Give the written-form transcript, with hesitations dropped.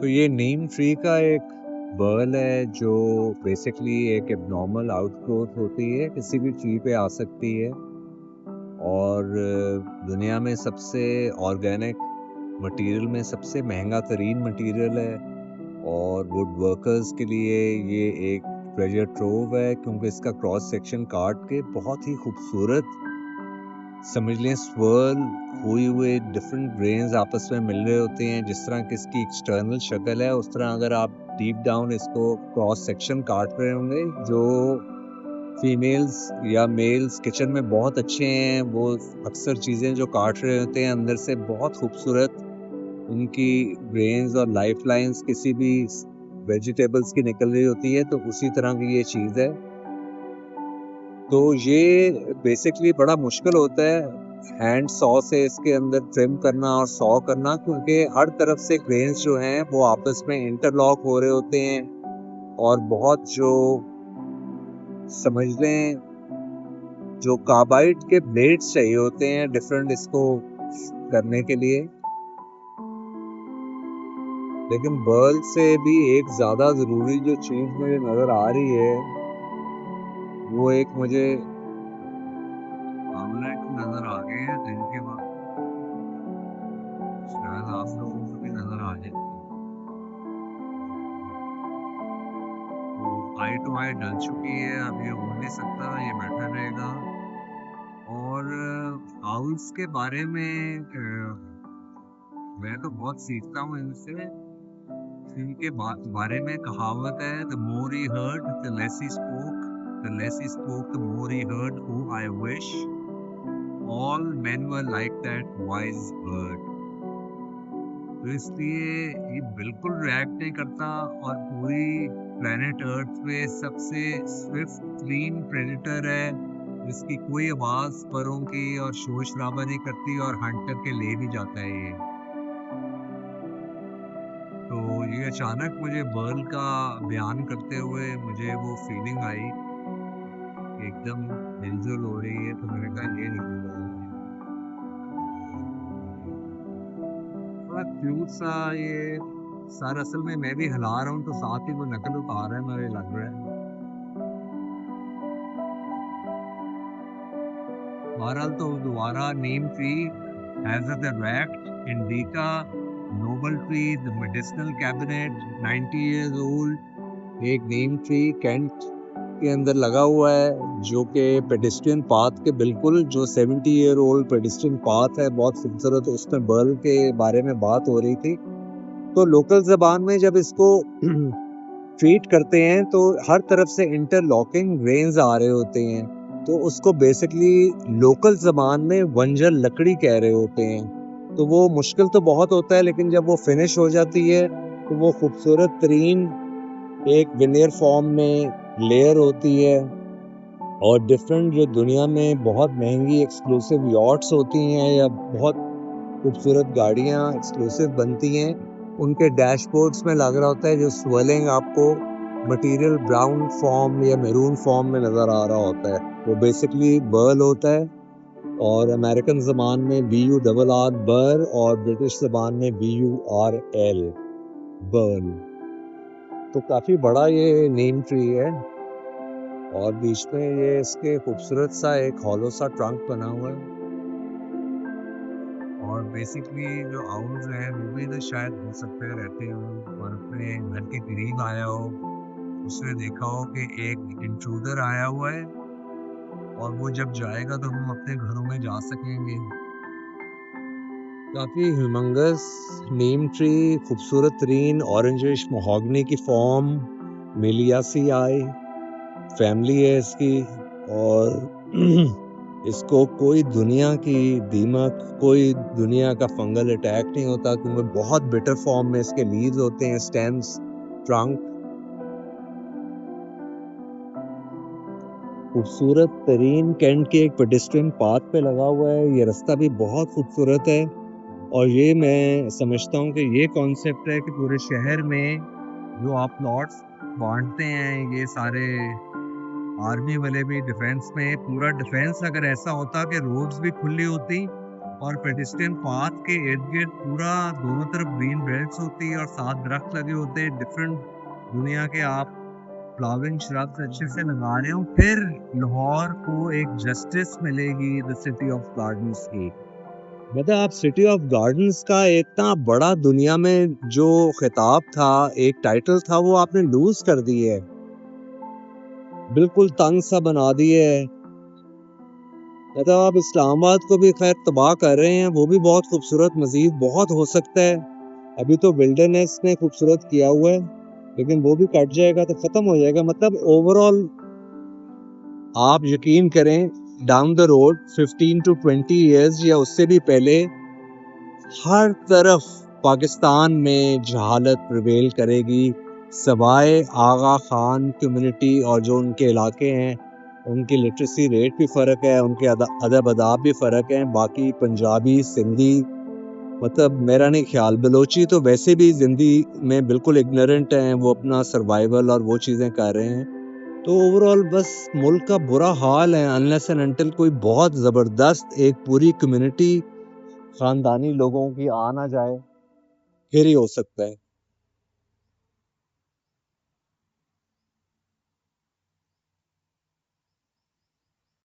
तो ये नीम ट्री का एक बर्ल है जो बेसिकली एक एब्नॉर्मल आउटग्रोथ होती है, किसी भी ट्री पे आ सकती है और दुनिया में सबसे ऑर्गेनिक मटेरियल में सबसे महंगा तरीन मटेरियल है और वुड वर्कर्स के लिए ये एक ट्रेजर ट्रोव है, क्योंकि इसका क्रॉस सेक्शन काट के बहुत ही खूबसूरत समझ लें स्वर्ल हुए हुए डिफरेंट ग्रेन्स आपस में मिल रहे होते हैं। जिस तरह की इसकी एक्सटर्नल शक्ल है, उस तरह अगर आप डीप डाउन इसको क्रॉस सेक्शन काट रहे होंगे, जो फीमेल्स या मेल्स किचन में बहुत अच्छे हैं, वो अक्सर चीज़ें जो काट रहे होते हैं अंदर से बहुत खूबसूरत उनकी ग्रेन्स और लाइफ लाइन्स किसी भी वेजिटेबल्स की निकल रही होती है, तो उसी तरह की ये चीज़ है। तो ये बेसिकली बड़ा मुश्किल होता है हैंड सॉ से इसके अंदर ट्रिम करना और सॉ करना, क्योंकि हर तरफ से ग्रेन्स जो हैं वो आपस में इंटरलॉक हो रहे होते हैं और बहुत जो समझ लें जो कार्बाइड के ब्लेड्स चाहिए होते हैं डिफरेंट इसको करने के लिए। लेकिन बर्ल से भी एक ज़्यादा ज़रूरी जो चीज़ मुझे नज़र आ रही है, वो एक मुझे आमलेट नज़र आ गए हैं जिनके बाद शायद आप लोगों को भी नज़र आ जाए। तो आई टू आई डल चुकी है, अब ये हो नहीं सकता, ये बैठा रहेगा। और आउल्स के बारे में मैं तो बहुत सीखता हूँ इनसे। इनके बारे में कहावत है, the more he heard the less he spoke, the less he spoke the more he heard, who I wish all main were like that wise bird. तो इसलिए ये बिल्कुल रिएक्ट नहीं करता और पूरी प्लेनेट अर्थ पे सबसे स्विफ्ट क्लीन प्रेडेटर है, जिसकी कोई आवाज परों की और शोर शराबा नहीं करती और हंट करके ले भी जाता है ये। तो ये अचानक मुझे बर्ल का बयान करते हुए मुझे वो फीलिंग आई कि एकदम हिलजुल हो रही है, तो मैंने कहा ये निकल थोड़ा क्यूट सा ये सर। असल में मैं भी हिला रहा हूँ तो साथ ही वो नकल उतार रहा है, मुझे लग रहा है। बहरहाल तो दोबारा नीम ट्री हैज द रैक्ट indica noble tree the medicinal cabinet 90 years old. एक नीम ट्री कैंट के अंदर लगा हुआ है जो कि पेडिस्ट्रियन पाथ के बिल्कुल जो 70 ईयर ओल्ड पेडिस्ट्रियन पाथ है, बहुत खूबसूरत। उसमें बर्ल के बारे में बात हो रही थी। तो लोकल जबान में जब इसको ट्रीट करते हैं तो हर तरफ से इंटरलॉकिंग ग्रेन्स आ रहे होते हैं, तो उसको बेसिकली लोकल जबान में वंजर लकड़ी कह रहे होते हैं। तो वो मुश्किल तो बहुत होता है, लेकिन जब वो फिनिश हो जाती है तो वो खूबसूरत तरीन एक विनियर फॉर्म में लेयर होती है। और डिफरेंट जो दुनिया में बहुत महंगी एक्सक्लूसिव यॉट्स होती हैं या बहुत खूबसूरत गाड़ियाँ एक्सक्लूसिव बनती हैं, उनके डैशबोर्ड्स में लग रहा होता है जो स्वेलिंग आपको मटेरियल ब्राउन फॉर्म या मैरून फॉर्म में नज़र आ रहा होता है, वो बेसिकली बर्ल होता है। और अमेरिकन ज़बान में BURR बर्ल और ब्रिटिश ज़बान में BURL बर्ल। तो काफ़ी बड़ा ये नीम ट्री है और बीच में ये इसके खूबसूरत सा एक हॉलो सा ट्रंक बना हुआ है। और बेसिकली जो आउल्स हैं वो भी तो शायद हो सकते हैं रहते हो और अपने घर के करीब आया हो, उसने देखा हो कि एक इंट्रूडर आया हुआ है और वो जब जाएगा तो हम अपने घरों में जा सकेंगे। काफ़ी ह्यूमंगस नीम ट्री, खूबसूरत तरीन ऑरेंजिश मोहागनी की फॉर्म, मिलियासियाई फैमिली है इसकी। और इसको कोई दुनिया की दीमक, कोई दुनिया का फंगल अटैक नहीं होता, क्योंकि बहुत बिटर फॉर्म में इसके लीव्स होते हैं, स्टेम्स, ट्रंक। खूबसूरत तरीन कैंट के एक पेडेस्ट्रियन पाथ पे लगा हुआ है, ये रास्ता भी बहुत खूबसूरत है। और ये मैं समझता हूँ कि ये कॉन्सेप्ट है कि पूरे शहर में जो आप प्लॉट्स बांटते हैं, ये सारे आर्मी वाले भी डिफेंस में, पूरा डिफेंस अगर ऐसा होता कि रोड्स भी खुली होती और पेडिस्ट्रियन पाथ के इर्द गिर्द पूरा दोनों तरफ ग्रीन बेल्ट्स होती है और 7 दरख्त लगे होते हैं डिफरेंट दुनिया के। आप फ्लावरिंग श्रब्स अच्छे से लगा रहे हो, फिर लाहौर को एक जस्टिस मिलेगी द सिटी ऑफ गार्डन्स की। मतलब आप सिटी ऑफ गार्डन्स का इतना बड़ा दुनिया में जो खिताब था, एक टाइटल था, वो आपने लूज कर दिए है, बिल्कुल तंग सा बना दिए है। मतलब आप इस्लामाबाद को भी खैर तबाह कर रहे हैं, वो भी बहुत खूबसूरत मजीद बहुत हो सकता है। अभी तो विल्डरनेस ने खूबसूरत किया हुआ है, लेकिन वो भी कट जाएगा तो खत्म हो जाएगा। मतलब ओवरऑल आप यकीन करें, down the road 15 to 20 years या उससे भी पहले हर तरफ पाकिस्तान में जहालत प्रिवेल करेगी, सवाए आगा खान कम्युनिटी और जो उनके इलाके हैं उनकी लिटरेसी रेट भी फ़र्क है, उनके अदब अदाब भी फ़र्क है। बाकी पंजाबी, सिंधी, मतलब मेरा नहीं ख्याल, बलोची तो वैसे भी ज़िंदगी में बिल्कुल इग्नोरेंट हैं, वो अपना सर्वाइवल और वो चीज़ें कर रहे हैं। तो ओवरऑल बस मुल्क का बुरा हाल है, अनलेस एंड अनटिल कोई बहुत ज़बरदस्त एक पूरी कम्युनिटी ख़ानदानी लोगों की आ ना जाए, फिर ही हो सकता है।